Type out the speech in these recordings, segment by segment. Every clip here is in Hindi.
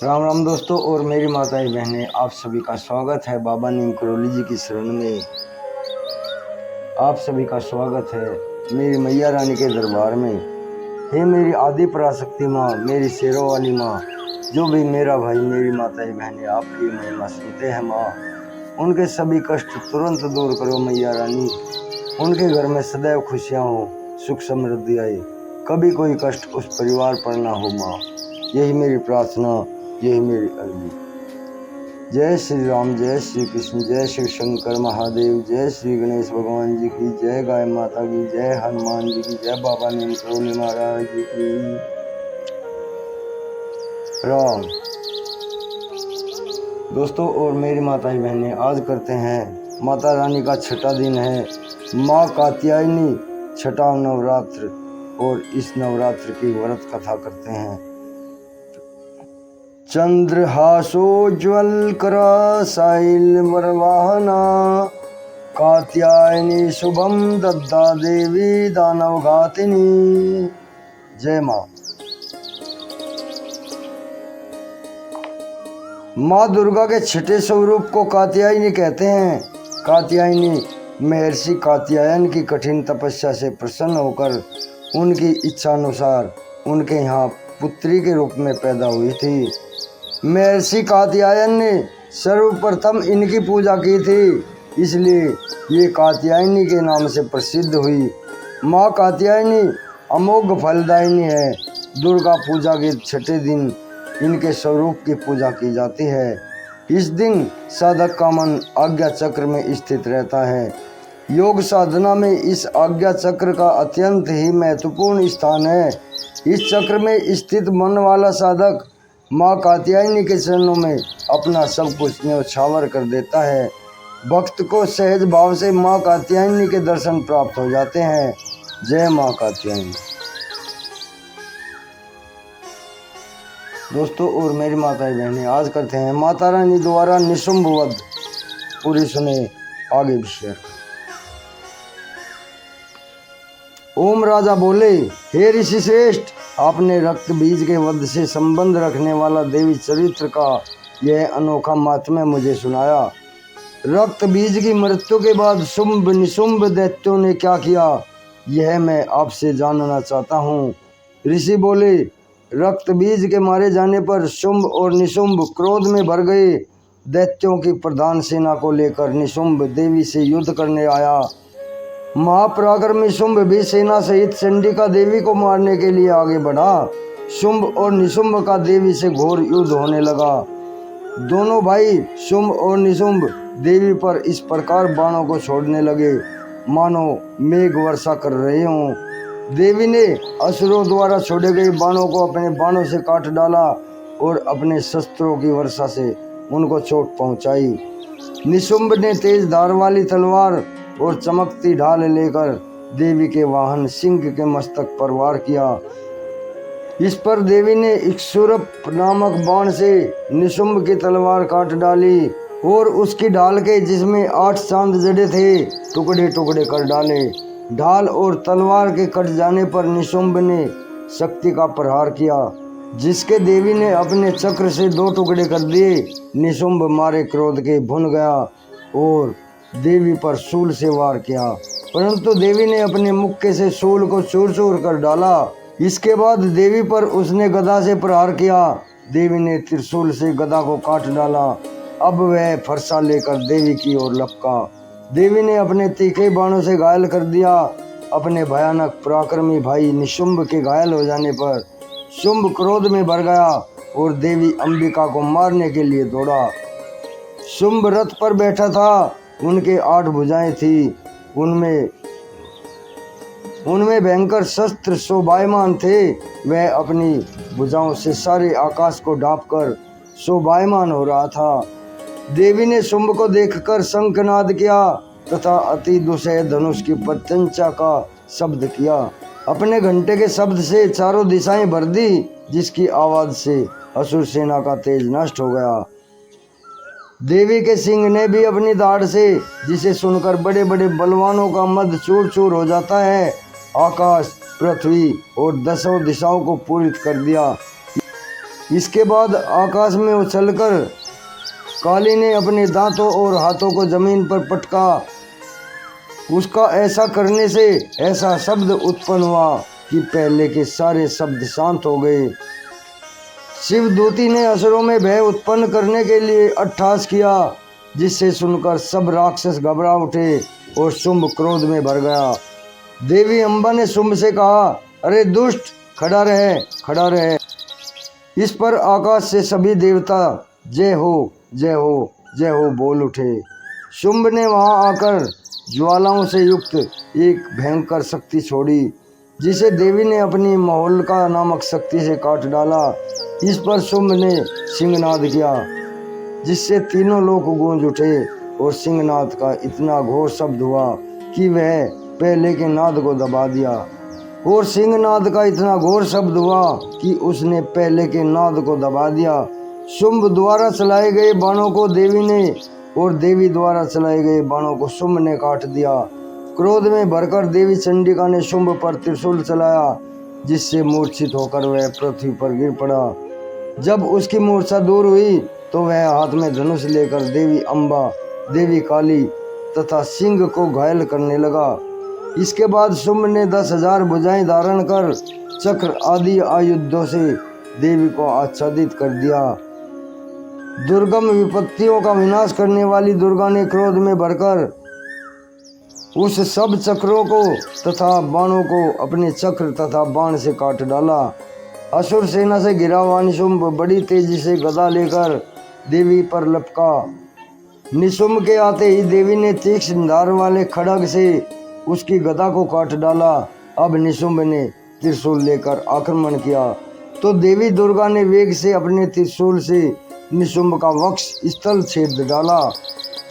राम राम दोस्तों और मेरी माताएं बहनें, आप सभी का स्वागत है बाबा नीम करौली जी की शरण में। आप सभी का स्वागत है मेरी मैया रानी के दरबार में। हे मेरी आदि पराशक्ति माँ, मेरी शेरों वाली माँ, जो भी मेरा भाई मेरी माताएं बहनें आपकी महिमा सुनते हैं माँ, उनके सभी कष्ट तुरंत दूर करो मैया रानी। उनके घर में सदैव खुशियाँ हो, सुख समृद्धि आए, कभी कोई कष्ट उस परिवार पर ना हो माँ। यही मेरी प्रार्थना, यही मेरी अर्जी। जय श्री राम, जय श्री कृष्ण, जय शिव शंकर महादेव, जय श्री गणेश भगवान जी की जय, गाय माता की जय, हनुमान जी की जय, बाबा नीम करौली महाराज जी की राम। दोस्तों और मेरी माताएं बहनें, आज करते हैं माता रानी का छठा दिन है, माँ कात्यायनी छठा नवरात्र, और इस नवरात्र की व्रत कथा करते हैं। चंद्रहासोज्वल करा साइल वरवाहना, कात्यायनी शुभम दद्दा देवी दानव घातिनी। जय माँ। माँ दुर्गा के छठे स्वरूप को कात्यायनी कहते हैं। कात्यायनी महर्षि कात्यायन की कठिन तपस्या से प्रसन्न होकर उनकी इच्छानुसार उनके यहाँ पुत्री के रूप में पैदा हुई थी। महर्षि कात्यायन ने सर्वप्रथम इनकी पूजा की थी, इसलिए ये कात्यायनी के नाम से प्रसिद्ध हुई। माँ कात्यायनी अमोघ फलदायिनी है। दुर्गा पूजा के छठे दिन इनके स्वरूप की पूजा की जाती है। इस दिन साधक का मन आज्ञा चक्र में स्थित रहता है। योग साधना में इस आज्ञा चक्र का अत्यंत ही महत्वपूर्ण स्थान है। इस चक्र में स्थित मन वाला साधक माँ कात्यायनी के चरणों में अपना सब कुछ न्यौछावर कर देता है। भक्त को सहज भाव से माँ कात्यायनी के दर्शन प्राप्त हो जाते हैं। जय माँ कात्यायनी। दोस्तों और मेरी माताएं बहनें, आज करते हैं माता रानी द्वारा निशुंभ वध। पूरी सुने, आगे भी शेयर। ओम राजा बोले, हे ऋषि श्रेष्ठ, आपने रक्त बीज के वध से संबंध रखने वाला देवी चरित्र का यह अनोखा माहात्म्य मुझे सुनाया। रक्त बीज की मृत्यु के बाद शुंभ निशुंभ दैत्यों ने क्या किया, यह मैं आपसे जानना चाहता हूँ। ऋषि बोले, रक्त बीज के मारे जाने पर शुंभ और निशुंभ क्रोध में भर गए। दैत्यों की प्रधान सेना को लेकर निशुंभ देवी से युद्ध करने आया। महापराक्रमी शुंभ भी सेना सहित चंडिका देवी को मारने के लिए आगे बढ़ा। शुंभ और निशुंभ का देवी से घोर युद्ध होने लगा। दोनों भाई शुंभ और निशुंभ देवी पर इस प्रकार बाणों को छोड़ने लगे मानो मेघ वर्षा कर रहे हों। देवी ने असुरों द्वारा छोड़े गए बाणों को अपने बाणों से काट डाला और अपने शस्त्रों की वर्षा से उनको चोट पहुंचाई। निशुंभ ने तेज धार वाली तलवार और चमकती ढाल लेकर देवी के वाहन सिंह के मस्तक पर वार किया। इस पर देवी ने इक्षुरप नामक बाण से निशुंभ की तलवार काट डाली और उसकी ढाल के, जिसमें 8 चांद जड़े थे, टुकड़े टुकड़े कर डाले। ढाल और तलवार के कट जाने पर निशुंभ ने शक्ति का प्रहार किया, जिसके देवी ने अपने चक्र से 2 टुकड़े कर दिए। निशुंभ मारे क्रोध के भुन गया और देवी पर शूल से वार किया, परंतु देवी ने अपने मुक्के से शूल को चूर चूर कर डाला। इसके बाद देवी पर उसने गदा से प्रहार किया। देवी ने त्रिशूल से गदा को काट डाला। अब वह फरसा लेकर देवी की ओर लपका। देवी ने अपने तीखे बाणों से घायल कर दिया। अपने भयानक पराक्रमी भाई निशुंभ के घायल हो जाने पर शुंभ क्रोध में भर गया और देवी अंबिका को मारने के लिए दौड़ा। शुंभ रथ पर बैठा था, उनके 8 भुजाएं थी, उनमें भयंकर शस्त्र शोभायमान थे। वह अपनी भुजाओं से सारे आकाश को ढांपकर शोभायमान हो रहा था। देवी ने शुंभ को देखकर शंखनाद किया तथा अति दुसह धनुष की प्रत्यंचा का शब्द किया। अपने घंटे के शब्द से चारों दिशाएं भर दी, जिसकी आवाज से असुर सेना का तेज नष्ट हो गया। देवी के सिंह ने भी अपनी दाढ़ से, जिसे सुनकर बड़े बड़े बलवानों का मद चूर चूर हो जाता है, आकाश, पृथ्वी और 10 दिशाओं को पूरित कर दिया। इसके बाद आकाश में उछलकर काली ने अपने दांतों और हाथों को जमीन पर पटका। उसका ऐसा करने से ऐसा शब्द उत्पन्न हुआ कि पहले के सारे शब्द शांत हो गए। शिवदूती ने असुरों में भय उत्पन्न करने के लिए अट्टहास किया, जिससे सुनकर सब राक्षस घबरा उठे और शुंभ क्रोध में भर गया। देवी अम्बा ने शुंभ से कहा, अरे दुष्ट, खड़ा रहे, खड़ा रहे। इस पर आकाश से सभी देवता जय हो, जय हो, जय हो बोल उठे। शुंभ ने वहां आकर ज्वालाओं से युक्त एक भयंकर शक्ति छोड़ी, जिसे देवी ने अपनी महोल्का नामक शक्ति से काट डाला। इस पर शुंभ ने सिंहनाद किया, जिससे तीनों लोग गूंज उठे और सिंहनाद का इतना घोर शब्द हुआ कि वह पहले के नाद को दबा दिया। और सिंहनाद का इतना घोर शब्द हुआ कि उसने पहले के नाद को दबा दिया। शुंभ द्वारा चलाए गए बाणों को देवी ने और देवी द्वारा चलाए गए बाणों को शुंभ ने काट दिया। क्रोध में भरकर देवी चंडिका ने शुंभ पर त्रिशूल चलाया, जिससे मूर्छित होकर वह पृथ्वी पर गिर पड़ा। जब उसकी मूर्छा दूर हुई तो वह हाथ में धनुष लेकर देवी अम्बा, देवी काली तथा सिंह को घायल करने लगा। इसके बाद शुंभ ने 10,000 भुजाएं धारण कर चक्र आदि आयुधों से देवी को आच्छादित कर दिया। दुर्गम विपत्तियों का विनाश करने वाली दुर्गा ने क्रोध में भरकर उस सब चक्रों को तथा बाणों को अपने चक्र तथा बाण से काट डाला। असुर सेना से घिरा हुआ निशुंभ बड़ी तेजी से गदा लेकर देवी पर लपका। निशुंभ के आते ही देवी ने तीक्ष्ण धार वाले खड्ग से उसकी गदा को काट डाला। अब निशुंभ ने त्रिशूल लेकर आक्रमण किया तो देवी दुर्गा ने वेग से अपने त्रिशूल से निशुंभ का वक्ष स्थल छेद डाला।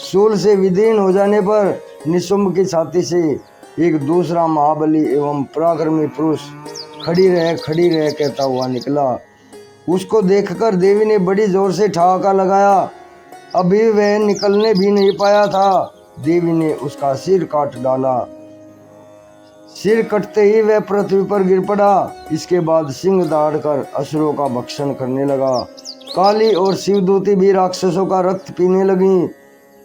शूल से विदीर्ण हो जाने पर निशुंभ की छाती से एक दूसरा महाबली एवं पराक्रमी पुरुष खड़ी रह कहता हुआ निकला। उसको देखकर देवी ने बड़ी जोर से ठहाका लगाया। अभी वह निकलने भी नहीं पाया था, देवी ने उसका सिर काट डाला। सिर कटते ही वह पृथ्वी पर गिर पड़ा। इसके बाद सिंह दहाड़कर असुरों का भक्षण करने लगा। काली और शिवदूती भी राक्षसों का रक्त पीने लगी।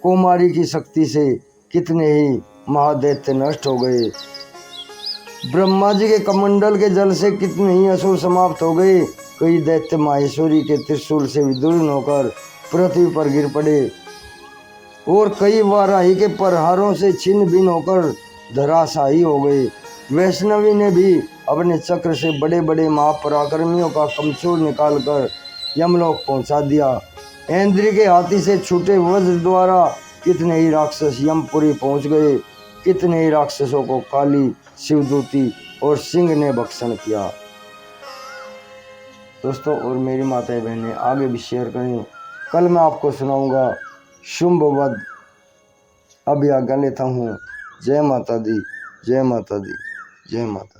कुमारी की शक्ति से कितने ही महादैत्य नष्ट हो गए। ब्रह्मा जी के कमंडल के जल से कितने ही असुर समाप्त हो गए। कई दैत्य माहेश्वरी के त्रिशूल से विदीर्ण होकर पृथ्वी पर गिर पड़े और कई वाराही के प्रहारों से छिन्न भिन्न होकर धराशायी हो गए। वैष्णवी ने भी अपने चक्र से बड़े बड़े महापराक्रमियों का कमचूर निकालकर यमलोक पहुंचा दिया। इंद्र के हाथी से छूटे वज्र द्वारा कितने ही राक्षस यमपुरी पहुंच गए। कितने ही राक्षसों को काली, शिवदूती और सिंह ने भक्षण किया। दोस्तों और मेरी माताएं बहनें आगे भी शेयर करें। कल मैं आपको सुनाऊंगा शुंभ वध। अभी आज्ञा लेता हूँ। जय माता दी, जय माता दी, जय माता।